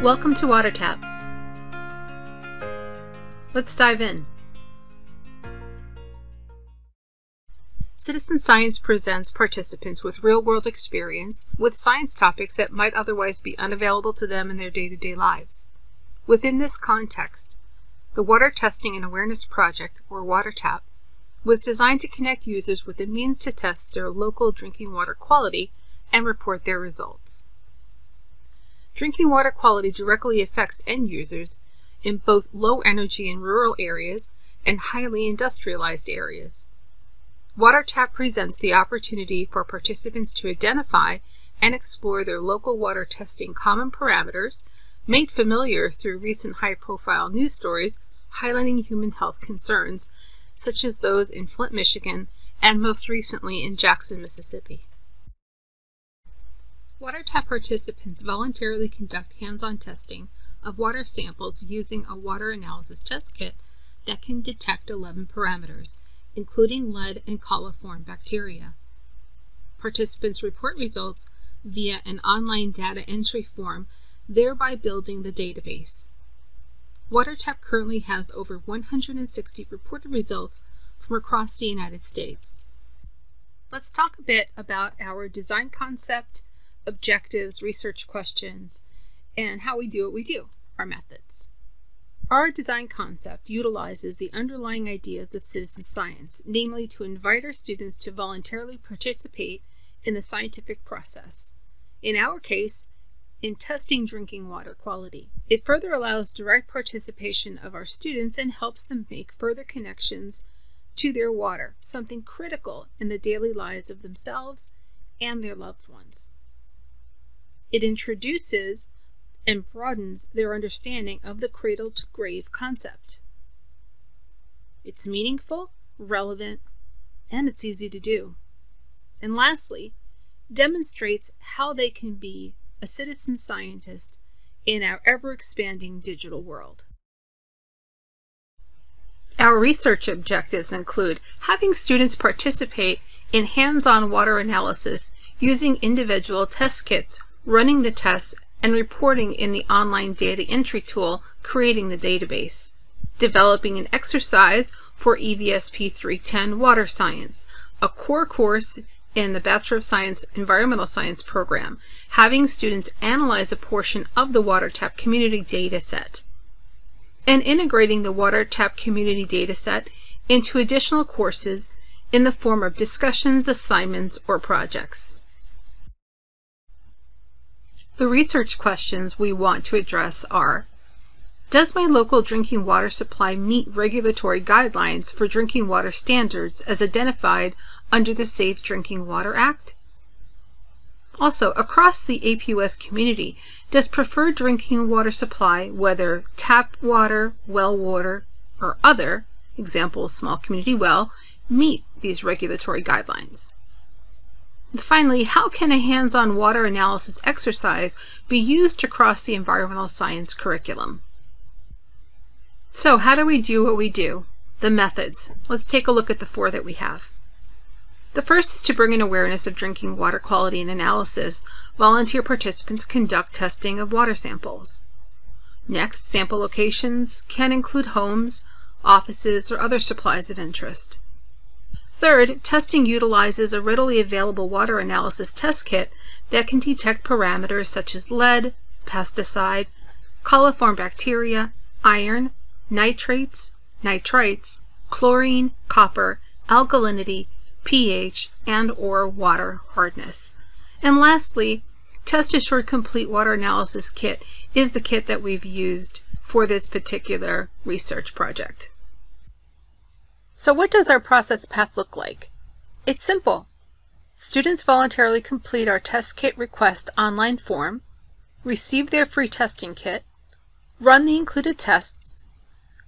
Welcome to WaterTAP. Let's dive in. Citizen Science presents participants with real-world experience with science topics that might otherwise be unavailable to them in their day-to-day lives. Within this context, the Water Testing and Awareness Project, or WaterTAP, was designed to connect users with a means to test their local drinking water quality and report their results. Drinking water quality directly affects end users in both low-energy and rural areas and highly industrialized areas. WaterTAP presents the opportunity for participants to identify and explore their local water testing common parameters, made familiar through recent high-profile news stories highlighting human health concerns, such as those in Flint, Michigan, and most recently in Jackson, Mississippi. WaterTAP participants voluntarily conduct hands-on testing of water samples using a water analysis test kit that can detect 11 parameters, including lead and coliform bacteria. Participants report results via an online data entry form, thereby building the database. WaterTAP currently has over 160 reported results from across the United States. Let's talk a bit about our design concept, objectives, research questions, and how we do what we do, our methods. Our design concept utilizes the underlying ideas of citizen science, namely to invite our students to voluntarily participate in the scientific process. In our case, in testing drinking water quality. It further allows direct participation of our students and helps them make further connections to their water, something critical in the daily lives of themselves and their loved ones. It introduces and broadens their understanding of the cradle-to-grave concept. It's meaningful, relevant, and it's easy to do. And lastly, demonstrates how they can be a citizen scientist in our ever-expanding digital world. Our research objectives include having students participate in hands-on water analysis using individual test kits, running the tests, and reporting in the online data entry tool, creating the database. Developing an exercise for EVSP 310 Water Science, a core course in the Bachelor of Science Environmental Science program, having students analyze a portion of the WaterTAP community dataset, and integrating the WaterTAP community dataset into additional courses in the form of discussions, assignments, or projects. The research questions we want to address are: does my local drinking water supply meet regulatory guidelines for drinking water standards as identified under the Safe Drinking Water Act? Also, across the APUS community, does preferred drinking water supply, whether tap water, well water, or other, example small community well, meet these regulatory guidelines? And finally, how can a hands-on water analysis exercise be used across the environmental science curriculum? So how do we do what we do? The methods. Let's take a look at the 4 that we have. The first is to bring an awareness of drinking water quality and analysis. Volunteer participants conduct testing of water samples. Next, sample locations can include homes, offices, or other supplies of interest. Third, testing utilizes a readily available water analysis test kit that can detect parameters such as lead, pesticide, coliform bacteria, iron, nitrates, nitrites, chlorine, copper, alkalinity, pH, and/or water hardness. And lastly, Test Assured Complete Water Analysis Kit is the kit that we've used for this particular research project. So what does our process path look like? It's simple. Students voluntarily complete our test kit request online form, receive their free testing kit, run the included tests,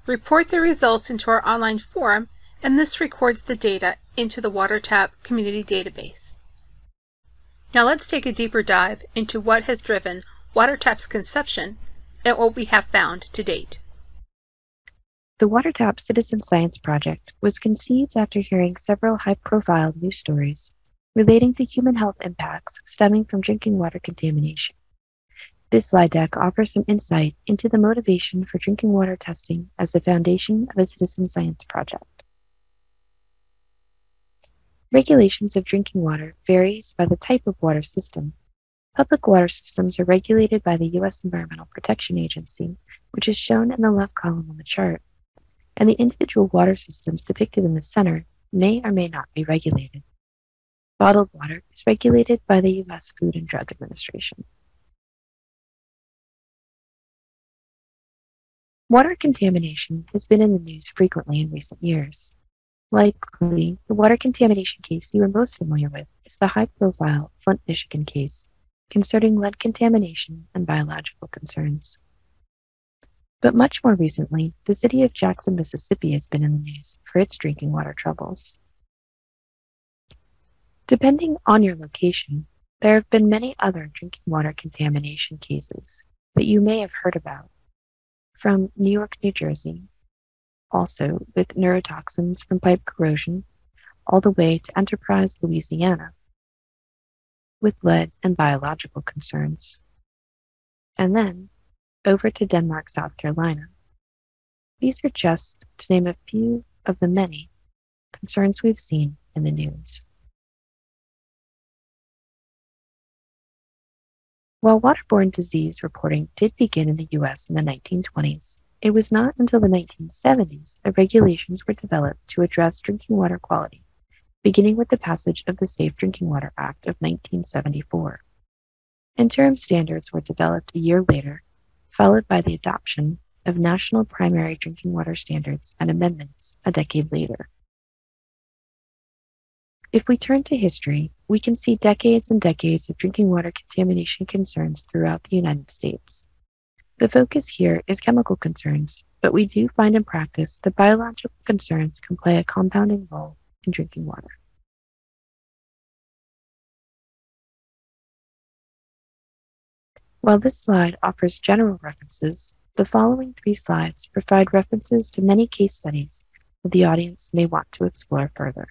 report their results into our online form, and this records the data into the WaterTAP community database. Now let's take a deeper dive into what has driven WaterTAP's conception and what we have found to date. The WaterTAP Citizen Science Project was conceived after hearing several high-profile news stories relating to human health impacts stemming from drinking water contamination. This slide deck offers some insight into the motivation for drinking water testing as the foundation of a citizen science project. Regulations of drinking water varies by the type of water system. Public water systems are regulated by the U.S. Environmental Protection Agency, which is shown in the left column on the chart, and the individual water systems depicted in the center may or may not be regulated. Bottled water is regulated by the U.S. Food and Drug Administration. Water contamination has been in the news frequently in recent years. Likely, the water contamination case you are most familiar with is the high-profile Flint, Michigan case concerning lead contamination and biological concerns. But much more recently, the city of Jackson, Mississippi has been in the news for its drinking water troubles. Depending on your location, there have been many other drinking water contamination cases that you may have heard about, from New York, New Jersey, also with neurotoxins from pipe corrosion, all the way to Enterprise, Louisiana, with lead and biological concerns, and then over to Denmark, South Carolina. These are just to name a few of the many concerns we've seen in the news. While waterborne disease reporting did begin in the U.S. in the 1920s, it was not until the 1970s that regulations were developed to address drinking water quality, beginning with the passage of the Safe Drinking Water Act of 1974. Interim standards were developed a year later, followed by the adoption of national primary drinking water standards and amendments a decade later. If we turn to history, we can see decades and decades of drinking water contamination concerns throughout the United States. The focus here is chemical concerns, but we do find in practice that biological concerns can play a compounding role in drinking water. While this slide offers general references, the following 3 slides provide references to many case studies that the audience may want to explore further.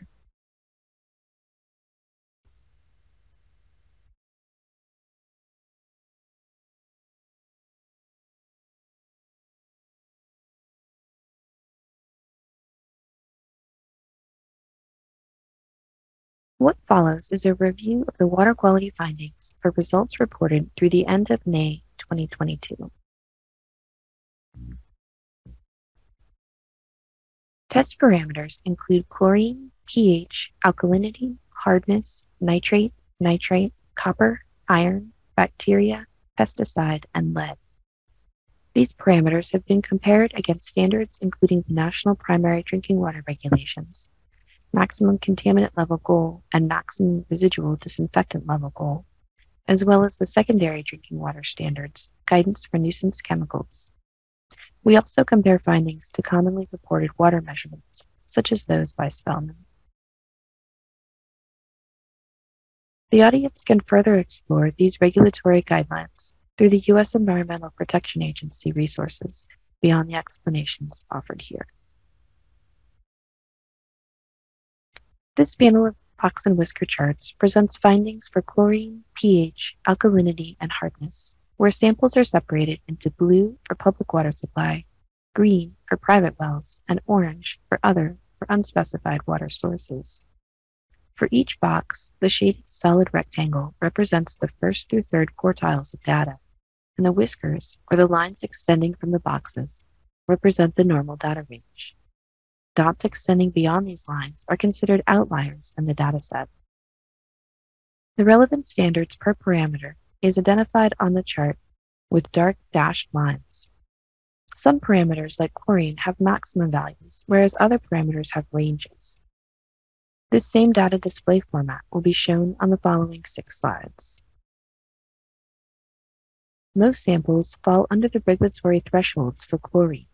What follows is a review of the water quality findings for results reported through the end of May 2022. Test parameters include chlorine, pH, alkalinity, hardness, nitrate, nitrite, copper, iron, bacteria, pesticide, and lead. These parameters have been compared against standards including the National Primary Drinking Water Regulations, maximum contaminant level goal, and maximum residual disinfectant level goal, as well as the secondary drinking water standards, guidance for nuisance chemicals. We also compare findings to commonly reported water measurements, such as those by Spellman. The audience can further explore these regulatory guidelines through the U.S. Environmental Protection Agency resources beyond the explanations offered here. This panel of box and whisker charts presents findings for chlorine, pH, alkalinity, and hardness, where samples are separated into blue for public water supply, green for private wells, and orange for other or unspecified water sources. For each box, the shaded solid rectangle represents the first through third quartiles of data, and the whiskers, or the lines extending from the boxes, represent the normal data range. Dots extending beyond these lines are considered outliers in the dataset. The relevant standards per parameter is identified on the chart with dark dashed lines. Some parameters, like chlorine, have maximum values, whereas other parameters have ranges. This same data display format will be shown on the following 6 slides. Most samples fall under the regulatory thresholds for chlorine.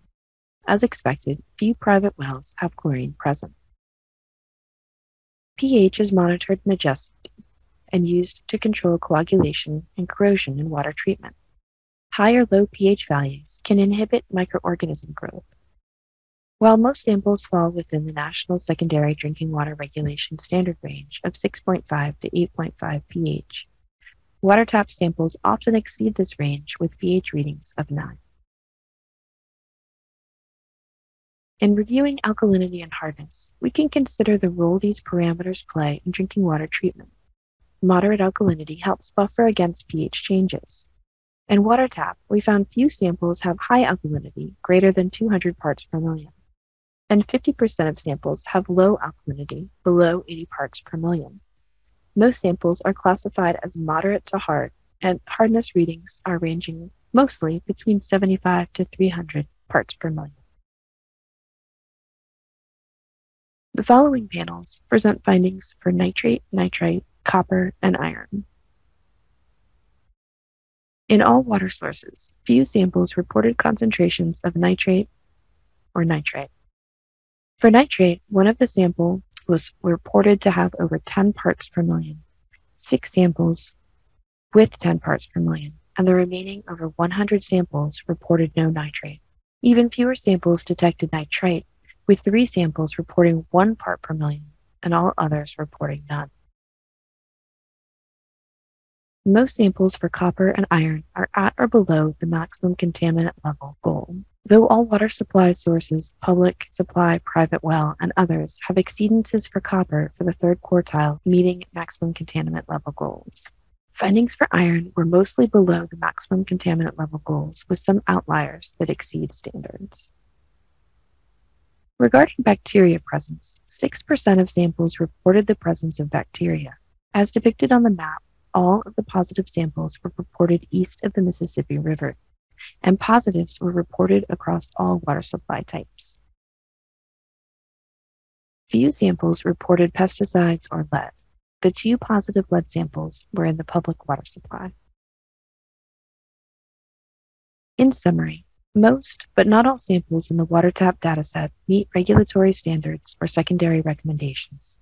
As expected, few private wells have chlorine present. pH is monitored and adjusted and used to control coagulation and corrosion in water treatment. High or low pH values can inhibit microorganism growth. While most samples fall within the National Secondary Drinking Water Regulation standard range of 6.5 to 8.5 pH, WaterTAP samples often exceed this range with pH readings of 9. In reviewing alkalinity and hardness, we can consider the role these parameters play in drinking water treatment. Moderate alkalinity helps buffer against pH changes. In WaterTAP, we found few samples have high alkalinity, greater than 200 parts per million, and 50% of samples have low alkalinity, below 80 parts per million. Most samples are classified as moderate to hard, and hardness readings are ranging mostly between 75 to 300 parts per million. The following panels present findings for nitrate, nitrite, copper, and iron. In all water sources, few samples reported concentrations of nitrate or nitrite. For nitrate, one of the samples was reported to have over 10 parts per million, 6 samples with 10 parts per million, and the remaining over 100 samples reported no nitrate. Even fewer samples detected nitrite, with 3 samples reporting 1 part per million, and all others reporting none. Most samples for copper and iron are at or below the maximum contaminant level goal. Though all water supply sources, public supply, private well, and others, have exceedances for copper for the 3rd quartile, meeting maximum contaminant level goals. Findings for iron were mostly below the maximum contaminant level goals, with some outliers that exceed standards. Regarding bacteria presence, 6% of samples reported the presence of bacteria. As depicted on the map, all of the positive samples were reported east of the Mississippi River, and positives were reported across all water supply types. Few samples reported pesticides or lead. The 2 positive lead samples were in the public water supply. In summary, most, but not all samples in the WaterTAP dataset meet regulatory standards or secondary recommendations.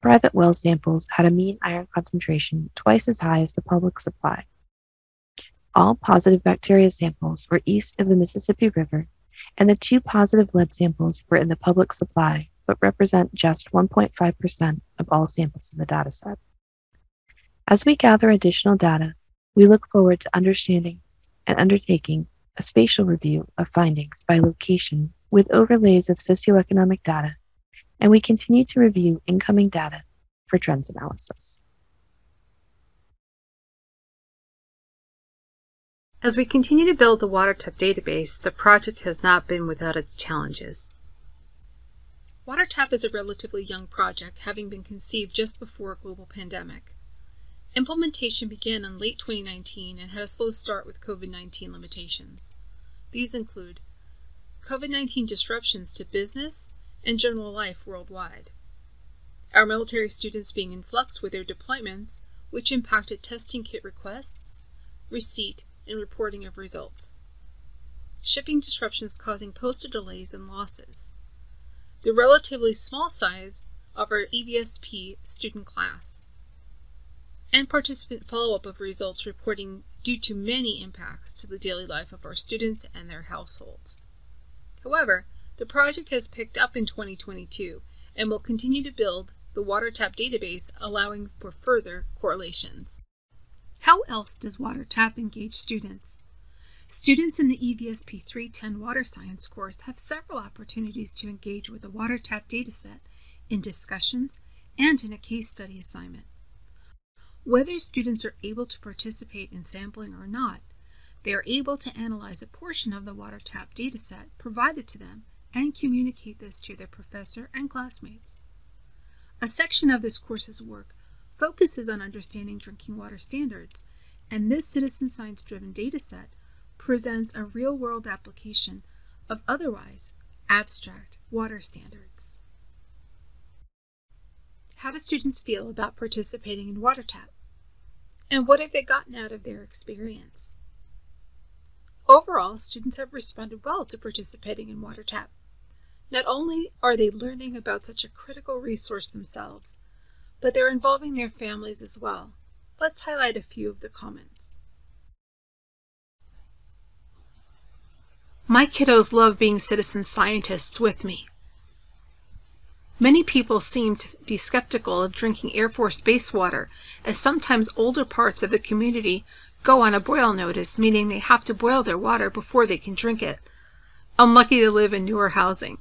Private well samples had a mean iron concentration twice as high as the public supply. All positive bacteria samples were east of the Mississippi River, and the 2 positive lead samples were in the public supply, but represent just 1.5% of all samples in the dataset. As we gather additional data, we look forward to understanding and undertaking a spatial review of findings by location with overlays of socioeconomic data, and we continue to review incoming data for trends analysis. As we continue to build the WaterTAP database, the project has not been without its challenges. WaterTAP is a relatively young project, having been conceived just before a global pandemic. Implementation began in late 2019 and had a slow start with COVID-19 limitations. These include COVID-19 disruptions to business and general life worldwide, our military students being in flux with their deployments, which impacted testing kit requests, receipt, and reporting of results, shipping disruptions causing postal delays and losses, the relatively small size of our EVSP student class, and participant follow-up of results reporting due to many impacts to the daily life of our students and their households. However, the project has picked up in 2022 and will continue to build the WaterTAP database, allowing for further correlations. How else does WaterTAP engage students? Students in the EVSP 310 Water Science course have several opportunities to engage with the WaterTAP dataset in discussions and in a case study assignment. Whether students are able to participate in sampling or not, they are able to analyze a portion of the WaterTAP dataset provided to them and communicate this to their professor and classmates. A section of this course's work focuses on understanding drinking water standards, and this citizen science-driven dataset presents a real-world application of otherwise abstract water standards. How do students feel about participating in WaterTAP? And what have they gotten out of their experience? Overall, students have responded well to participating in WaterTAP. Not only are they learning about such a critical resource themselves, but they're involving their families as well. Let's highlight a few of the comments. My kiddos love being citizen scientists with me. Many people seem to be skeptical of drinking Air Force Base water, as sometimes older parts of the community go on a boil notice, meaning they have to boil their water before they can drink it. I'm lucky to live in newer housing.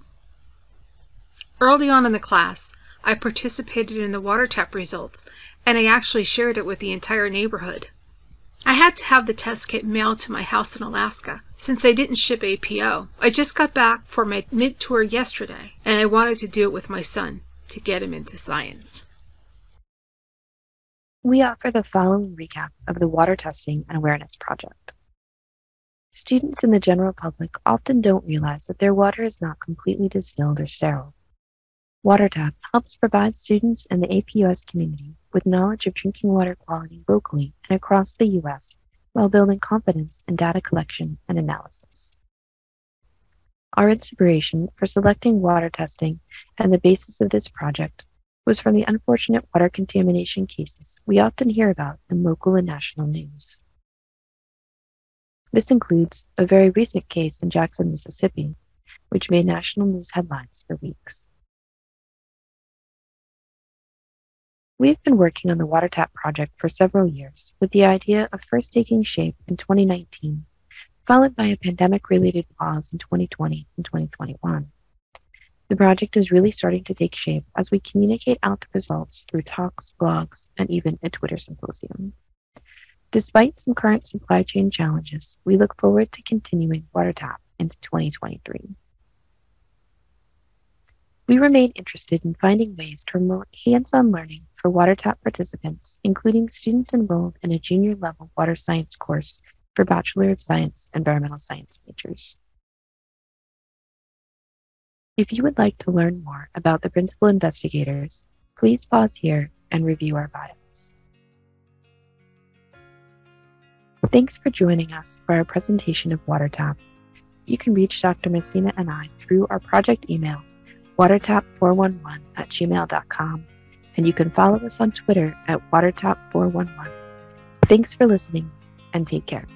Early on in the class, I participated in the WaterTAP results, and I actually shared it with the entire neighborhood. I had to have the test kit mailed to my house in Alaska, since they didn't ship APO. I just got back for my mid-tour yesterday, and I wanted to do it with my son, to get him into science. We offer the following recap of the Water Testing and Awareness Project. Students and the general public often don't realize that their water is not completely distilled or sterile. WaterTAP helps provide students and the APUS community with knowledge of drinking water quality locally and across the U.S. while building confidence in data collection and analysis. Our inspiration for selecting water testing and the basis of this project was from the unfortunate water contamination cases we often hear about in local and national news. This includes a very recent case in Jackson, Mississippi, which made national news headlines for weeks. We've been working on the WaterTAP project for several years, with the idea of first taking shape in 2019, followed by a pandemic-related pause in 2020 and 2021. The project is really starting to take shape as we communicate out the results through talks, blogs, and even a Twitter symposium. Despite some current supply chain challenges, we look forward to continuing WaterTAP into 2023. We remain interested in finding ways to promote hands-on learning for WaterTAP participants, including students enrolled in a junior-level water science course for Bachelor of Science Environmental Science majors. If you would like to learn more about the principal investigators, please pause here and review our bios. Thanks for joining us for our presentation of WaterTAP. You can reach Dr. Messina and I through our project email, watertap411@gmail.com, and you can follow us on Twitter at watertap411. Thanks for listening, and take care.